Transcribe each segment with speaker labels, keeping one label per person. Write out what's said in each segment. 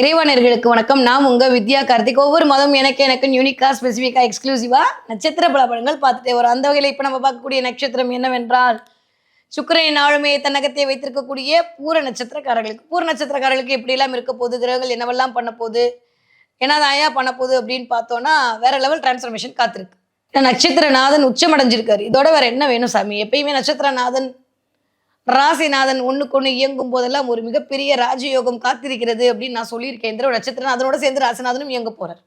Speaker 1: இறைவனர்களுக்கு வணக்கம். நான் உங்க வித்யா கார்த்திக். ஒவ்வொரு மாதம் எனக்கு யூனிக்கா, ஸ்பெசிஃபிக்கா, எக்ஸ்க்ளூசிவா நட்சத்திர பலன்கள் பார்த்துட்டே வரும். அந்த வகையில் இப்போ நம்ம பார்க்கக்கூடிய நட்சத்திரம் என்னவென்றால், சுக்கிரனின் ஆளுமையை தன்னகத்தை வைத்திருக்கக்கூடிய பூர நட்சத்திரக்காரர்களுக்கு. பூர நட்சத்திரக்காரர்களுக்கு எப்படியெல்லாம் இருக்க போகுது, கிரகங்கள் என்னவெல்லாம் பண்ண போகுது, என்னதாயா பண்ண போகுது அப்படின்னு பார்த்தோம்னா, வேற லெவல் டிரான்ஸ்ஃபர்மேஷன் காத்திருக்கு. நட்சத்திரநாதன் உச்சமடைஞ்சிருக்காரு. இதோட வேற என்ன வேணும் சாமி? எப்பயுமே நட்சத்திரநாதன் ராசிநாதன் ஒண்ணுக்கொண்ணு இயங்கும் போதெல்லாம் ஒரு மிகப்பெரிய ராஜயோகம் காத்திருக்கிறது அப்படின்னு நான் சொல்லியிருக்கேன். இந்த நட்சத்திரநாதனோட சேர்ந்து ராசிநாதனும் இயங்க போறார்.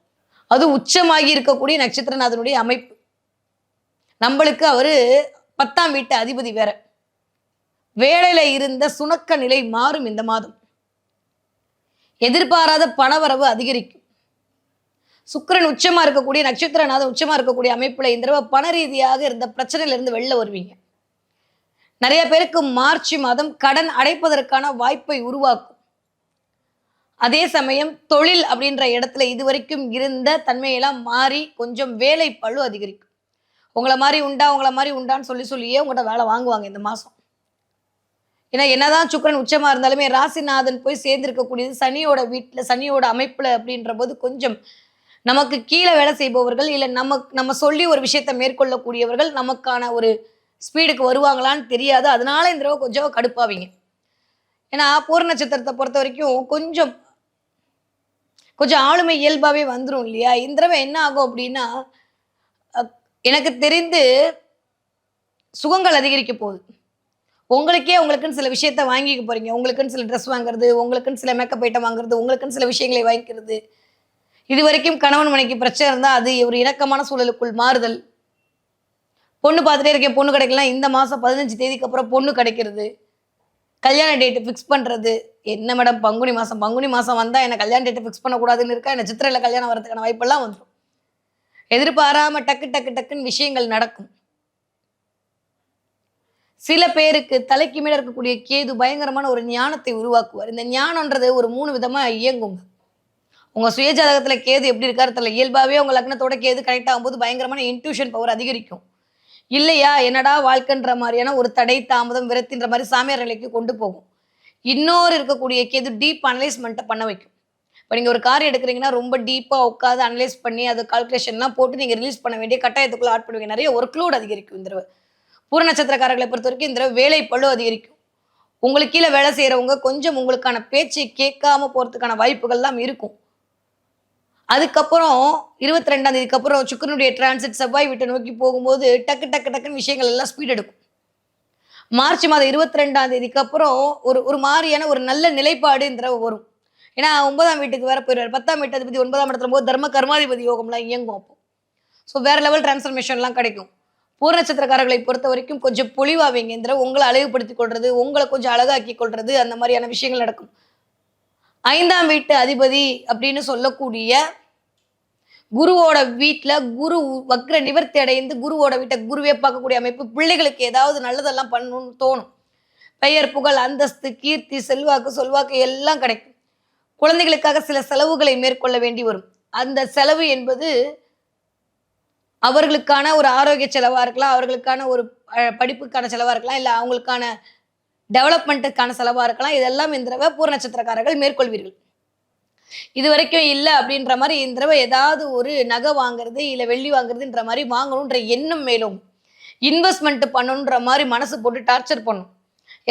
Speaker 1: அது உச்சமாகி இருக்கக்கூடிய நட்சத்திரநாதனுடைய அமைப்பு. நம்மளுக்கு அவரு 10ஆம் வீட்டு அதிபதி வேற. வேலையில இருந்த சுணக்க நிலை மாறும் இந்த மாதம். எதிர்பாராத பணவரவு அதிகரிக்கும். சுக்கிரன் உச்சமா இருக்கக்கூடிய நட்சத்திரநாதன் உச்சமா இருக்கக்கூடிய அமைப்புல இந்த தடவை பண ரீதியாக இருந்த பிரச்சனையில இருந்து வெளில வருவீங்க. நிறைய பேருக்கு மார்ச் மாதம் கடன் அடைப்பதற்கான வாய்ப்பை உருவாக்கும். அதே சமயம் தொழில் அப்படின்ற இடத்துல இதுவரைக்கும் இருந்த தன்மையெல்லாம் மாறி கொஞ்சம் வேலை பளு அதிகரிக்கும். உங்களை மாதிரி உண்டான்னு சொல்லியே உங்கள்கிட்ட வேலை வாங்குவாங்க இந்த மாசம். ஏன்னா என்னதான் சுக்கிரன் உச்சமா இருந்தாலுமே ராசிநாதன் போய் சேர்ந்திருக்கக்கூடியது சனியோட வீட்டுல, சனியோட அமைப்புல அப்படின்ற போது கொஞ்சம் நமக்கு கீழே வேலை செய்பவர்கள், இல்லை நம்ம சொல்லி ஒரு விஷயத்தை மேற்கொள்ளக்கூடியவர்கள் நமக்கான ஒரு ஸ்பீடுக்கு வருவாங்களான்னு தெரியாது. அதனால இந்த தடவை கொஞ்சம் கடுப்பாவீங்க. ஏன்னா பூர நட்சத்திரத்தை பொறுத்த வரைக்கும் கொஞ்சம் ஆளுமை இயல்பாவே வந்துடும் இல்லையா? இந்த தடவை என்ன ஆகும் அப்படின்னா, எனக்கு தெரிந்து சுகங்கள் அதிகரிக்க போகுது. உங்களுக்குன்னு சில விஷயத்த வாங்கிக்க போறீங்க. உங்களுக்குன்னு சில ட்ரெஸ் வாங்குறது, உங்களுக்குன்னு சில மேக்கப் ஐட்டம் வாங்குறது, உங்களுக்குன்னு சில விஷயங்களை வாங்கிக்கிறது. இது வரைக்கும் கணவன் மனைக்கு பிரச்சனை இருந்தால் அது ஒரு இணக்கமான சூழலுக்குள் மாறுதல். பொண்ணு பார்த்துட்டே இருக்கேன், பொண்ணு கிடைக்கலாம். இந்த மாதம் 15 தேதிக்கு அப்புறம் பொண்ணு கிடைக்கிறது. கல்யாண டேட்டு ஃபிக்ஸ் பண்ணுறது. என்ன மேடம் பங்குனி மாதம் வந்தால் என்ன கல்யாண டேட்டு ஃபிக்ஸ் பண்ணக்கூடாதுன்னு இருக்கா? என்ன சித்திரையில் கல்யாணம் வரதுக்கான வாய்ப்பெல்லாம் வந்துடும். எதிர்பாராமல் டக்குன்னு விஷயங்கள் நடக்கும். சில பேருக்கு தலைக்கு மேலே இருக்கக்கூடிய கேது பயங்கரமான ஒரு ஞானத்தை உருவாக்குவார். இந்த ஞானன்றது ஒரு 3 விதமாக இயங்குங்க. உங்கள் சுயஜாதகத்தில் கேது எப்படி இருக்காரு தெரியல. இயல்பாகவே உங்கள் லக்னத்தோட கேது கனெக்ட் ஆகும்போது பயங்கரமான இன்ட்யூஷன் பவர் அதிகரிக்கும். இல்லையா என்னடா வாழ்க்கைன்ற மாதிரியான ஒரு தடை, தாமதம், விரத்தின்ற மாதிரி சாமியார் நிலைக்கு கொண்டு போகும். இன்னொரு இருக்கக்கூடிய கேது டீப் அனலைஸ்மெண்ட்டை பண்ண வைக்கும். இப்போ நீங்கள் ஒரு கார் எடுக்கிறீங்கன்னா ரொம்ப டீப்பாக உட்காந்து அனலைஸ் பண்ணி அது கால்குலேஷன்லாம் போட்டு நீங்கள் ரிலீஸ் பண்ண வேண்டிய கட்டாயத்துக்குள்ள ஆட் பண்ணுவீங்க. நிறைய ஒர்க் லோட் அதிகரிக்கும். இந்த தடவை பூர நட்சத்திரக்காரர்களை பொறுத்த வரைக்கும் இந்த தடவை வேலை பளு அதிகரிக்கும். உங்களுக்கு கீழே வேலை செய்கிறவங்க கொஞ்சம் உங்களுக்கான பேச்சை கேட்காம போகிறதுக்கான வாய்ப்புகள்லாம் இருக்கும். அதுக்கப்புறம் 22ஆம் தேதிக்கு அப்புறம் சுக்கிரனுடைய டிரான்சிட் செவ்வாய் வீட்டை நோக்கி போகும்போது டக்குன்னு விஷயங்கள் எல்லாம் ஸ்பீட் எடுக்கும். மார்ச் மாதம் 22ஆம் தேதிக்கு அப்புறம் ஒரு மாதிரியான ஒரு நல்ல நிலைப்பாடு இந்த தடவை வரும். ஏன்னா 9ஆம் வீட்டுக்கு வேற போயிடுவார். 10ஆம் வீட்டு அதிபதி 9ஆம் இடத்துல போது தர்ம கர்மாதிபதி யோகம்லாம் இயங்கும். அப்போ ஸோ வேற லெவல் டிரான்ஸ்ஃபர்மேஷன்லாம் கிடைக்கும். பூர நட்சத்திரக்காரர்களை பொறுத்த வரைக்கும் கொஞ்சம் பொலிவாவீங்க. இந்த தடவை உங்களை அழகுபடுத்திக் கொள்றது, உங்களை கொஞ்சம் அழகாக்கி கொள்றது, அந்த மாதிரியான விஷயங்கள் நடக்கும். 5ஆம் வீட்டு அதிபதி அப்படின்னு சொல்லக்கூடிய குருவோட வீட்டில் குரு வக்ர நிவர்த்தி அடைந்து குருவோட வீட்டை குருவே பார்க்கக்கூடிய அமைப்பு. பிள்ளைகளுக்கு ஏதாவது நல்லதெல்லாம் பண்ணணும்னு தோணும். பெயர், புகழ், அந்தஸ்து, கீர்த்தி, சொல்வாக்கு எல்லாம் கிடைக்கும். குழந்தைகளுக்காக சில செலவுகளை மேற்கொள்ள வேண்டி வரும். அந்த செலவு என்பது அவர்களுக்கான ஒரு ஆரோக்கிய செலவாக இருக்கலாம், அவர்களுக்கான ஒரு படிப்புக்கான செலவாக இருக்கலாம், இல்லை அவங்களுக்கான டெவலப்மெண்ட்டுக்கான செலவாக இருக்கலாம். இதெல்லாம் இந்த தடவை பூர நட்சத்திரக்காரர்கள் மேற்கொள்வீர்கள். இது வரைக்கும் இல்லை அப்படின்ற மாதிரி இந்த தடவை ஏதாவது ஒரு நகை வாங்குறது, இல்லை வெள்ளி வாங்குறதுன்ற மாதிரி வாங்கணுன்ற எண்ணம் மேலும் இன்வெஸ்ட்மெண்ட் பண்ணணுன்ற மாதிரி மனசு போட்டு டார்ச்சர் பண்ணும்.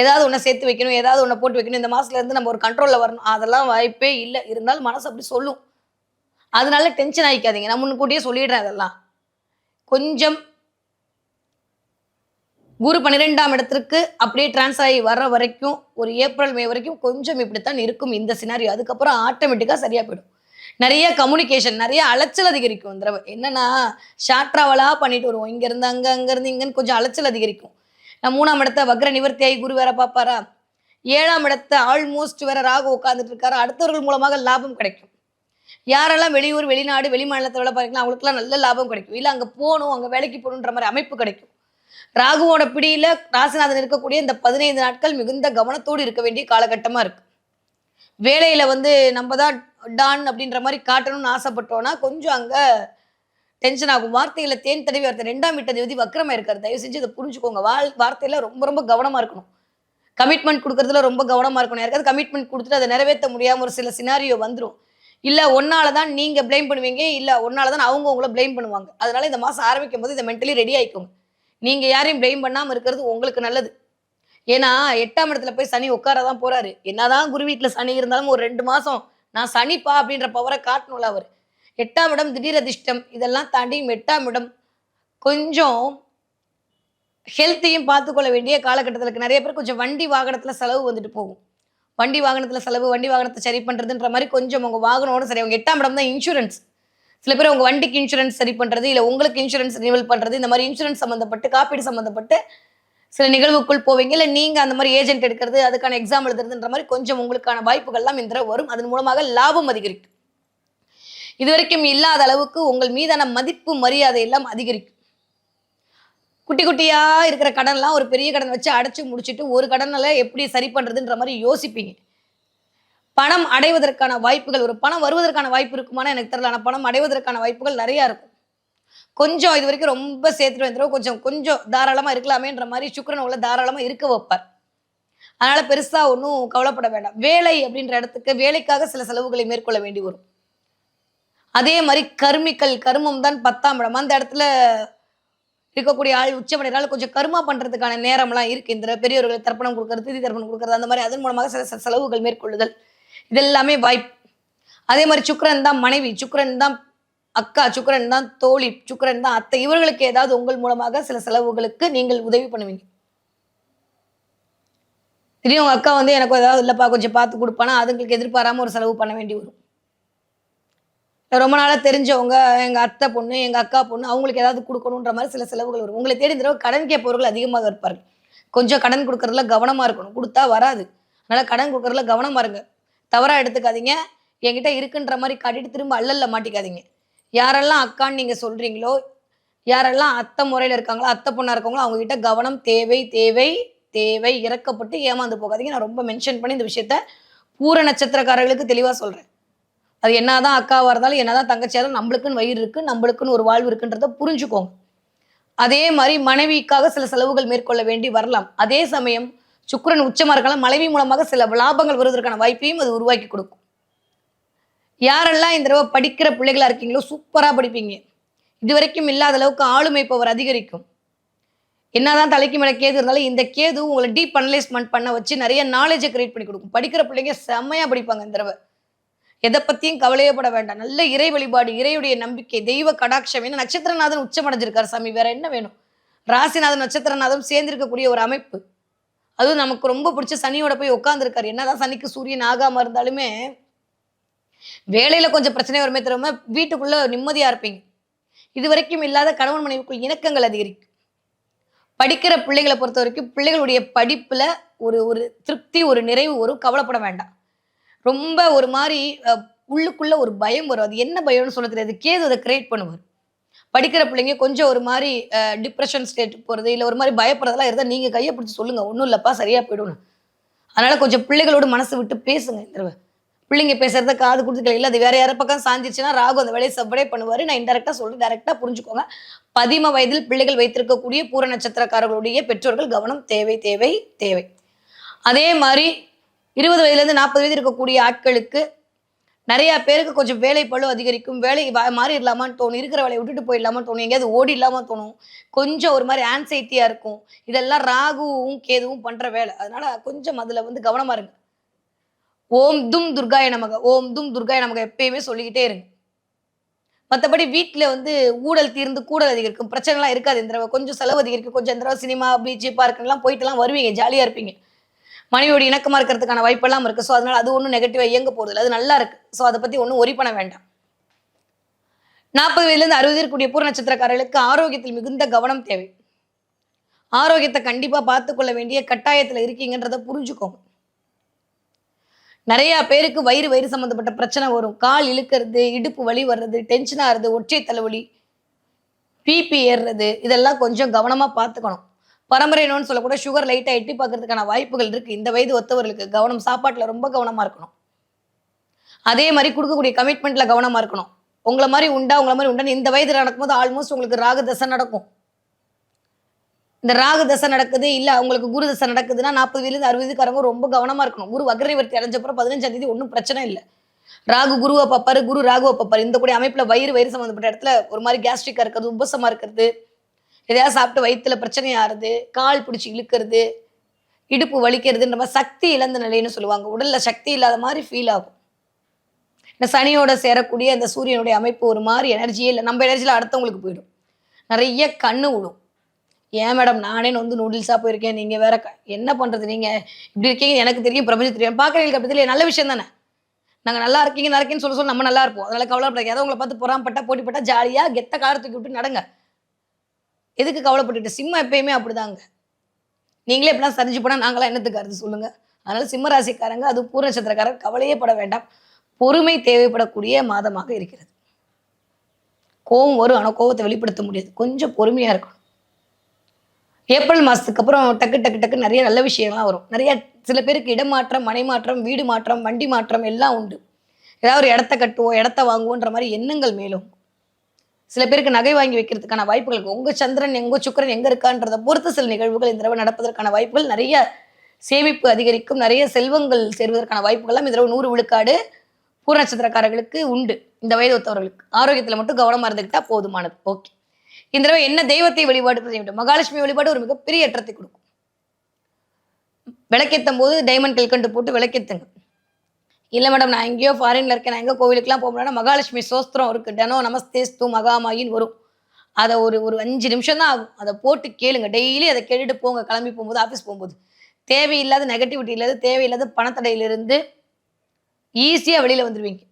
Speaker 1: ஏதாவது ஒன்று சேர்த்து வைக்கணும், ஏதாவது ஒன்று போட்டு வைக்கணும், இந்த மாதத்துல இருந்து நம்ம ஒரு கண்ட்ரோலில் வரணும். அதெல்லாம் வாய்ப்பே இல்லை. இருந்தாலும் மனசு அப்படி சொல்லும். அதனால டென்ஷன் ஆகிக்காதீங்க. நான் முன்கூட்டியே சொல்லிடுறேன். அதெல்லாம் கொஞ்சம் குரு 12ஆம் இடத்திற்கு அப்படியே டிரான்ஸ்ஃபர் ஆகி வர்ற வரைக்கும் ஒரு ஏப்ரல் மே வரைக்கும் கொஞ்சம் இப்படித்தான் இருக்கும் இந்த சினாரியோ. அதுக்கப்புறம் ஆட்டோமேட்டிக்காக சரியா போயிடும். நிறைய கம்யூனிகேஷன், நிறைய அலைச்சல் அதிகரிக்கும். இந்த தடவை என்னன்னா ஷார்ட் ட்ராவலாக பண்ணிட்டு வருவோம். இங்கேருந்து அங்கேருந்து இங்கன்னு கொஞ்சம் அலைச்சல் அதிகரிக்கும். நான் 3ஆம் இடத்த வக்ர நிவர்த்தி ஆகி குரு வேற பார்ப்பாரா. 7ஆம் இடத்த ஆல்மோஸ்ட் வேற ராகு உட்காந்துட்டு இருக்காரு. அடுத்தவர்கள் மூலமாக லாபம் கிடைக்கும். யாரெல்லாம் வெளியூர், வெளிநாடு, வெளி மாநிலத்தை வேலை பார்க்கலாம் அவங்களுக்குலாம் நல்ல லாபம் கிடைக்கும். இல்லை அங்கே போகணும், அங்கே வேலைக்கு போகணுன்ற மாதிரி அமைப்பு கிடைக்கும். ராகுவோட பிடியில ராசிநாதன் இருக்கக்கூடிய இந்த 15 நாட்கள் மிகுந்த கவனத்தோடு இருக்க வேண்டிய காலகட்டமா இருக்கு. வேலையில நம்ம தான் டான் அப்படின்ற மாதிரி காட்டணும்னு ஆசைப்பட்டோம்னா கொஞ்சம் அங்க டென்ஷன் ஆகும். வார்த்தையில தேன் தடவி ஒருத்தர் 2ஆம் வீட்டு அதிபதி வக்கரமா இருக்காரு. தயவு செஞ்சு இதை புரிஞ்சுக்கோங்க. வார்த்தையில ரொம்ப ரொம்ப கவனமா இருக்கணும். கமிட்மெண்ட் குடுக்குறதுல ரொம்ப கவனமா இருக்கணும். யாருக்காவது கமிட்மெண்ட் குடுத்துட்டு அத நிறைவேத்த முடியாம ஒரு சில சினாரியோ வந்துரும். இல்ல உன்னால தான் நீங்க ப்ளேம் பண்ணுவீங்க. இல்ல உன்னால தான் அவங்க உங்கள ப்ளேம் பண்ணுவாங்க. அதனால இந்த மாசம் ஆரம்பிக்கும்போது இத மென்டலி ரெடி ஆயிக்கோங்க. நீங்க யாரையும் ப்ளேம் பண்ணாம இருக்கிறது உங்களுக்கு நல்லது. ஏன்னா 8ஆம் இடத்துல போய் சனி உட்கார தான் போறாரு. என்னதான் குரு வீட்ல சனி இருந்தாலும் ஒரு 2 மாசம் நான் சனிப்பா அப்படின்ற பவர காட்டணும்ல அவரு. 8ஆம் இடம் திடீர் அதிர்ஷ்டம் இதெல்லாம் தாண்டி 8ஆம் இடம் கொஞ்சம் ஹெல்த்தையும் பார்த்துக்கொள்ள வேண்டிய காலகட்டத்தில இருக்கு. நெறைய பேர் கொஞ்சம் வண்டி வாகனத்தில செலவு வந்துட்டு போகும். வண்டி வாகனத்தில செலவு, வண்டி வாகனத்த சரி பண்றதுன்ற மாரி கொஞ்சம் உங்க வாகனோட சரி உங்க 8ஆம் இடம் தான் இன்சூரன்ஸ். சில பேர் உங்க வண்டிக்கு இன்சூரன்ஸ் சரி பண்றது, இல்ல உங்களுக்கு இன்சூரன்ஸ் ரினிவல் பண்றது, இந்த மாரி இன்சூரன்ஸ் சம்மந்தப்பட்டு, காப்பீடு சம்மந்தப்பட்டு சில நிகழ்வுக்குள் போவீங்க. இல்ல நீங்க அந்த மாரி ஏஜென்ட் எடுக்கிறது, அதுக்கான எக்ஸாம் எழுதுறதுன்ற மாரி கொஞ்சம் உங்களுக்கான வாய்ப்புகள்லாம் இந்த தடவ வரும். அதன் மூலமாக லாபம் அதிகரிக்கும். இதுவரைக்கும் இல்லாத அளவுக்கு உங்கள் மீதான மதிப்பு, மரியாதை எல்லாம் அதிகரிக்கும். குட்டி குட்டியா இருக்கிற கடன்லாம் ஒரு பெரிய கடன் வச்சு அடைச்சு முடிச்சுட்டு, ஒரு கடனால எப்படி சரி பண்றதுன்ற மாரி யோசிப்பீங்க. பணம் அடைவதற்கான வாய்ப்புகள் ஒரு பணம் வருவதற்கான வாய்ப்பு இருக்குமான்னு எனக்கு தெரியல. ஆனா பணம் அடைவதற்கான வாய்ப்புகள் நெறையா இருக்கும். கொஞ்சம் இதுவரைக்கும் ரொம்ப சேர்த்துட்டு இந்த தடவ கொஞ்சம் கொஞ்சம் தாராளமா இருக்கலாமேன்ற மாரி சுக்கிரன் உங்கள தாராளமா இருக்க வைப்பார். அதனால பெருசா ஒண்ணும் கவலைப்பட வேண்டாம். வேலை அப்படின்ற இடத்துக்கு வேலைக்காக சில செலவுகளை மேற்கொள்ள வேண்டி வரும். அதே மாரி கர்மிக்கல் கருமம் தான் 10ஆம் இடம். அந்த இடத்துல இருக்கக்கூடிய ஆள் உச்சமடைறால கொஞ்சம் கர்மா பண்றதுக்கான நேரம்லாம் இருக்கு. இந்த பெரியவர்களுக்கு தர்ப்பணம் குடுக்குறது, திதி தர்ப்பணம் குடுக்குறது அந்த மாரி அதன் மூலமாக சில செலவுகள் மேற்கொள்ளுதல். இது எல்லாமே வாய்ப்பு. அதே மாரி சுக்கிரன் தான் மனைவி, சுக்கிரன் தான் அக்கா, சுக்கிரன் தான் தோழி, சுக்கிரன் தான் அத்தை. இவர்களுக்கு ஏதாவது உங்கள் மூலமாக சில செலவுகளுக்கு நீங்கள் உதவி பண்ணுவீங்க. திடீர்னு உங்க அக்கா வந்து எனக்கு ஏதாவது இல்லப்பா கொஞ்சம் பார்த்து குடுப்பான்னா, அதுங்களுக்கு எதிர்பாராம ஒரு செலவு பண்ண வேண்டி வரும். ரொம்ப நாளா தெரிஞ்சவங்க, எங்க அத்தை பொண்ணு, எங்க அக்கா பொண்ணு, அவங்களுக்கு ஏதாவது குடுக்கணுன்ற மாரி சில செலவுகள் வரும். உங்கள தேடி இந்த தடவ கடன் கேட்பவர்கள் அதிகமாக இருப்பார்கள். கொஞ்சம் கடன் குடுக்கறதுல கவனமா இருக்கணும். குடுத்தா வராது. அதனால கடன் குடுக்கறதுல கவனமா இருங்க. தவறா எடுத்துக்காதீங்க. என்கிட்ட இருக்குன்ற மாரி காட்டிட்டு திரும்ப அல்லல்ல மாட்டிக்காதீங்க. யாரெல்லாம் அக்கான்னு நீங்க சொல்றீங்களோ, யாரெல்லாம் அத்தை முறையில இருக்காங்களோ, அத்தை பொண்ணா இருக்கவங்களோ, அவங்க கிட்ட கவனம் தேவை, தேவை, தேவை. இறக்கப்பட்டு ஏமாந்து போகாதீங்க. நான் ரொம்ப மென்ஷன் பண்ணி இந்த விஷயத்த பூர நட்சத்திரக்காரர்களுக்கு தெளிவா சொல்றேன். அது என்னதான் அக்காவா இருந்தாலும், என்னதான் தங்கச்சியா இருந்தாலும் நம்மளுக்குன்னு வயிறு இருக்கு, நம்மளுக்குன்னு ஒரு வாழ்வு இருக்குன்றத புரிஞ்சுக்கோங்க. அதே மாரி மனைவிக்காக சில செலவுகள் மேற்கொள்ள வேண்டி வரலாம். அதே சமயம் சுக்கிரன் உச்சமா இருக்கலாம், மனைவி மூலமாக சில லாபங்கள் வருவதற்கான வாய்ப்பையும் அது உருவாக்கி கொடுக்கும். யாரெல்லாம் இந்த தடவ படிக்கிற பிள்ளைகளா இருக்கீங்களோ, சூப்பரா படிப்பீங்க. இதுவரைக்கும் இல்லாத அளவுக்கு ஆளுமை பவர் அதிகரிக்கும். என்னதான் தலைக்கு மேல கேது இருந்தாலும், இந்த கேது உங்கள டீப் அனலைஸ்மென்ட் பண்ண வச்சு நெறைய நாலேட்ஜ கிரியேட் பண்ணி குடுக்கும். படிக்கிற பிள்ளைங்க செம்மையா படிப்பாங்க இந்த தடவ. எத பத்தியும் கவலையே பட வேண்டாம். நல்ல இறை வழிபாடு, இறையுடைய நம்பிக்கை, தெய்வ கடாட்சம். ஏன்னா நட்சத்திரநாதன் உச்சம் அடைஞ்சிருக்காரு சாமி. வேற என்ன வேணும்? ராசிநாதன், நட்சத்திரநாதனும் சேர்ந்திருக்கக்கூடிய ஒரு அமைப்பு. அதுவும் நமக்கு ரொம்ப பிடிச்ச சனியோட போய் உட்கார்ந்திருக்காரு. என்னதான் சனிக்கு சூரியன் ஆகாம இருந்தாலுமே, வேலையில கொஞ்சம் பிரச்சனை வருமே தவிர, வீட்டுக்குள்ள நிம்மதியா இருப்பீங்க. இதுவரைக்கும் இல்லாத கணவன் மனைவிக்குள் இணக்கங்கள் அதிகரிக்கும். படிக்கிற பிள்ளைகள பொறுத்தவரைக்கும், பிள்ளைகளுடைய படிப்புல ஒரு ஒரு திருப்தி, ஒரு நிறைவு வரும். கவலைப்பட வேண்டாம். ரொம்ப ஒரு மாரி உள்ளுக்குள்ள ஒரு பயம் வரும். அது என்ன பயம்னு சொல்ல தெரியாது. கேது அத கிரியேட் பண்ணுவாரு. படிக்கிற பிள்ளைங்க கொஞ்சம் ஒரு மாரி டிப்ரஷன் ஸ்டேட்க்கு போறது, இல்ல ஒரு மாரி பயப்படுறதெல்லாம் இருந்தா நீங்க கைய பிடிச்சு சொல்லுங்க. ஒண்ணும் இல்லப்பா சரியா போயிடும்னு. அதனால கொஞ்சம் பிள்ளைகளோட மனசு விட்டு பேசுங்க இந்த தடவ. பிள்ளைங்க பேசுறத காது குடுத்து கேளுங்க. அது வேற யார பக்கம் சாஞ்சிருச்சுன்னா, ராகு அந்த வேலைய செவ்வனே பண்ணுவாரு. நான் இன்டைரக்ட்டா சொல்றேன். டைரக்ட்டா புரிஞ்சுக்கோங்க. பதிம வயதில் பிள்ளைகள் வைத்திருக்கக்கூடிய பூர நட்சத்திரக்காரர்களுடைய பெற்றோர்கள் கவனம் தேவை, தேவை, தேவை. அதே மாரி 20 வயதிலிருந்து 40 வயது இருக்கக்கூடிய ஆட்களுக்கு நெறைய பேருக்கு கொஞ்சம் வேலை பளு அதிகரிக்கும். வேலை மாறிர்லாமான்னு தோணும். இருக்கிற வேலைய விட்டுட்டு போயிடலாமான்னு தோணும். எங்கேயாவது ஓடிடலாமான்னு தோணும். கொஞ்சம் ஒரு மாரி ஆங்ஸைட்டியா இருக்கும். இதெல்லாம் ராகுவும், கேதுவும் பண்ற வேலை. அதனால கொஞ்சம் அதுல வந்து கவனமா இருங்க. ஓம் தும் துர்காய நமக, ஓம் தும் துர்காய நமக எப்பயுமே சொல்லிக்கிட்டே இருங்க. மத்தபடி வீட்ல வந்து ஊடல் தீர்ந்து கூடல் அதிகரிக்கும். பிரச்சனைலாம் இருக்காது இந்த தடவ. கொஞ்சம் செலவு அதிகரிக்கும். கொஞ்சம் இந்த தடவ சினிமா, பீச், பார்க்குலாம் போயிட்டுலாம் வருவீங்க. ஜாலியா இருப்பீங்க. மனைவியோட இணக்கமா இருக்கிறதுக்கான வாய்ப்பெல்லாம் இருக்கு. ஸோ, அதனால அது ஒண்ணும் நெகட்டிவா இயங்க போறதில்ல. அது நல்லா இருக்கு. ஸோ, அத பத்தி ஒண்ணும் வொரி பண்ண வேண்டாம். 40 வயதிலிருந்து 60 இருக்கக்கூடிய பூர நட்சத்திரக்காரர்களுக்கு ஆரோக்கியத்தில் மிகுந்த கவனம் தேவை. ஆரோக்கியத்த கண்டிப்பா பார்த்துக் கொள்ள வேண்டிய கட்டாயத்துல இருக்கீங்கன்றத புரிஞ்சுக்கோங்க. நெறைய பேருக்கு வயிறு வயிறு சம்மந்தப்பட்ட பிரச்சனை வரும். கால் இழுக்கிறது, இடுப்பு வலி வர்றது, டென்ஷன் ஆகுறது, ஒற்றை தலைவலி, பிபி ஏறுறது, இதெல்லாம் கொஞ்சம் கவனமா பார்த்துக்கணும். பரம்பரை நோய்ன்னு சொல்லக்கூட சுகர் லைட்டா எட்டி பார்க்கறதுக்கான வாய்ப்புகள் இருக்கு. இந்த வயது ஒத்தவர்களுக்கு கவனம் சாப்பாட்டுல ரொம்ப கவனமா இருக்கணும். அதே மாரி குடுக்கக்கூடிய கமிட்மெண்ட்ல கவனமா இருக்கணும். உங்கள மாரி உண்டா, உங்கள மாரி உண்டான்னு இந்த வயதுல நடக்கும்போது ஆல்மோஸ்ட் உங்களுக்கு ராகு தசை நடக்கும். இந்த ராகு தசை நடக்குது, இல்ல அவங்களுக்கு குரு தசை நடக்குதுன்னா 40 வயதுலேருந்து 60 வயதுக்காரங்க ரொம்ப கவனமா இருக்கணும். குரு வக்ரநிவர்த்தி அடைஞ்சப்புறம் 15ஆம் தேதி ஒண்ணும் பிரச்சனை இல்ல. ராகு குருவ பார்ப்பாரு, குரு ராகுவ பார்ப்பாரு. இந்த கூடிய அமைப்புல வயிறு சம்மந்தப்பட்ட இடத்துல ஒரு மாரி கேஸ்ட்ரிக்கா இருக்கிறது, உபசமா இருக்கிறது, எதையாவது சாப்பிட்டு வயித்துல பிரச்சனை ஆறுது, கால் பிடிச்சு இழுக்கிறது, இடுப்பு வலிக்கிறதுன்ற மாரி சக்தி இழந்த நிலைன்னு சொல்லுவாங்க. உடல்ல சக்தி இல்லாத மாரி ஃபீல் ஆகும். இந்த சனியோட சேரக்கூடிய இந்த சூரியனுடைய அமைப்பு ஒரு மாரி எனர்ஜியே இல்ல. நம்ம எனர்ஜில அடுத்தவங்களுக்கு போயிடும். நெறைய கண்ணு விழும். ஏன் மேடம் நானே வந்து நூடுல்ஸா போயிருக்கேன். நீங்க வேற என்ன பண்றது நீங்க? இப்படி இருக்கீங்க எனக்கு தெரியும், பிரபஞ்சம் தெரியும். பார்க்குறவங்களுக்கு அப்படி தெரியல. நல்ல விஷயம் தானே. நாங்க நல்லா இருக்கீங்க, நல்லா இருக்கீங்கன்னு சொல்ல நம்ம நல்லா இருப்போம். அதனால கவலைப்படாதீங்க. யாராவது உங்கள பார்த்து பொறாமப்பட்டா, போட்டிப்பட்டா ஜாலியா கெத்தா கால தூக்கி விட்டு நடங்க. எதுக்கு கவலைப்பட்டுட்டு? சிம்மம் எப்பயுமே அப்படிதாங்க. நீங்களே இப்படிலாம் சரிஞ்சு போனா நாங்கலாம் என்னத்துக்கு ஆகுறது சொல்லுங்க? அதனால சிம்ம ராசிக்காரங்க, அதுவும் பூர நட்சத்திரக்காரர் கவலையே பட வேண்டாம். பொறுமை தேவைப்படக்கூடிய மாதமாக இருக்கிறது. கோவம் வரும். ஆனா கோவத்த வெளிப்படுத்த முடியாது. கொஞ்சம் பொறுமையா இருக்கணும். ஏப்ரல் மாசத்துக்கு அப்புறம் டக்கு டக்கு டக்கு நெறைய நல்ல விஷயம்லாம் வரும். நெறைய சில பேருக்கு இடமாற்றம், மனை மாற்றம், வீடு மாற்றம், வண்டி மாற்றம் எல்லாம் உண்டு. ஏதாவது ஒரு இடத்த கட்டுவோம், இடத்த வாங்குவோன்ற மாரி எண்ணங்கள் மேலும். சில பேருக்கு நகை வாங்கி வைக்கிறதுக்கான வாய்ப்புகள் இருக்கு. உங்க சந்திரன், உங்க சுக்கிரன் எங்க இருக்கான்றத பொறுத்து சில நிகழ்வுகள் இந்த தடவ நடப்பதற்கான வாய்ப்புகள் நெறைய சேமிப்பு அதிகரிக்கும். நெறைய செல்வங்கள் சேர்வதற்கான வாய்ப்புகள்லாம் இந்த தடவ 100 விழுக்காடு பூர நட்சத்திரக்காரர்களுக்கு உண்டு. இந்த வயது ஒத்தவர்களுக்கு. ஆரோக்கியத்துல மட்டும் கவனமா இருந்துக்கிட்டா போதுமானது. ஓகே. இந்த தடவை என்ன தெய்வத்தை வழிபாடு செய்ய வேண்டும்? மகாலட்சுமி வழிபாடு ஒரு மிகப்பெரிய ஏற்றத்தை கொடுக்கும். விளக்கேத்தும் போது டைமண்ட் கல்கண்டு போட்டு விளக்கேத்துங்க. இல்ல மேடம் நான் எங்கேயோ ஃபாரின்ல இருக்கேன். நான் எங்க கோவிலுக்குலாம் போ முடியாதுன்னா, மகாலட்சுமி ஸ்தோத்திரம் இருக்கு. தினம் நமஸ்தேஸ்து மகாமாயின்னு வரும். அத ஒரு ஒரு 5 நிமிஷம் தான் ஆகும். அத போட்டு கேளுங்க. டெய்லி அத கேட்டுட்டு போங்க. கிளம்பி போம்போது, ஆஃபீஸ் போம்போது. தேவையில்லாத நெகட்டிவிட்டில தேவையில்லாத பணத்தடையிலிருந்து ஈஸியா வெளியில வந்துருவீங்க.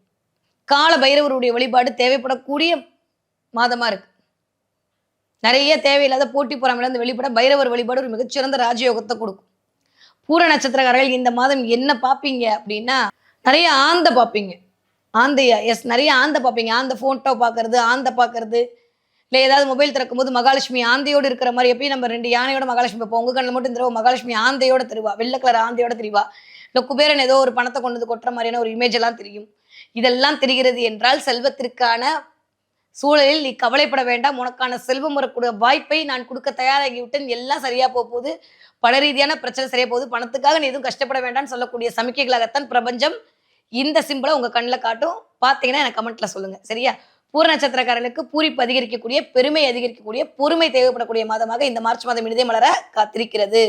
Speaker 1: கால பைரவருடைய வழிபாடு தேவைப்படக்கூடிய மாதமா இருக்கு. நெறைய தேவையில்லாத போட்டி பொறாமையிலிருந்து வெளிப்பட பைரவர் வழிபாடு ஒரு மிகச்சிறந்த ராஜயோகத்த குடுக்கும். பூர நட்சத்திரக்காரர்கள் இந்த மாதம் என்ன பார்ப்பீங்க அப்டின்னா, நெறைய ஆந்த பார்ப்பீங்க. ஆந்தையா? எஸ் நெறைய ஆந்த பார்ப்பீங்க. ஆந்த ஃபோட்டோ பார்க்கறது, ஆந்த பார்க்கறது, இல்ல ஏதாவது மொபைல் திறக்கும்போது மகாலட்சுமி ஆந்தையோடு இருக்கிற மாரி எப்பயும் நம்ம 2 யானையோட மகாலட்சுமி பார்ப்போம். உங்க கண்ணுல மட்டும் இந்த தடவ மகாலட்சுமி ஆந்தையோட தெரிவா. வெள்ள கலர் ஆந்தையோட தெரிவா. இல்ல குபேரன் ஏதோ ஒரு பணத்த கொண்டு வந்து கொட்டுற மாரியான ஒரு இமேஜ் எல்லாம் தெரியும். இதெல்லாம் தெரிகிறது என்றால் செல்வத்திற்கான சூழலில் நீ கவலைப்பட வேண்டாம். உனக்கான செல்வம் வரக்கூடிய வாய்ப்பை நான் குடுக்க தயாராகி விட்டேன். எல்லாம் சரியா போகுது. பண ரீதியான பிரச்சனை சரியா போகுது. பணத்துக்காக நீ எதுவும் கஷ்டப்பட வேண்டாம்னு சொல்லக்கூடிய சமிக்கைகளாகத்தான் பிரபஞ்சம் இந்த சிம்பல உங்க கண்ல காட்டும். பார்த்தீங்கன்னா எனக்கு கமெண்ட்ல சொல்லுங்க. சரியா? பூர நட்சத்திரக்காரர்களுக்கு பூரிப்பு அதிகரிக்கக்கூடிய, பெருமை அதிகரிக்கக்கூடிய, பொறுமை தேவைப்படக்கூடிய மாதமாக இந்த மார்ச் மாதம் இனிதே மலர காத்திருக்கிறது.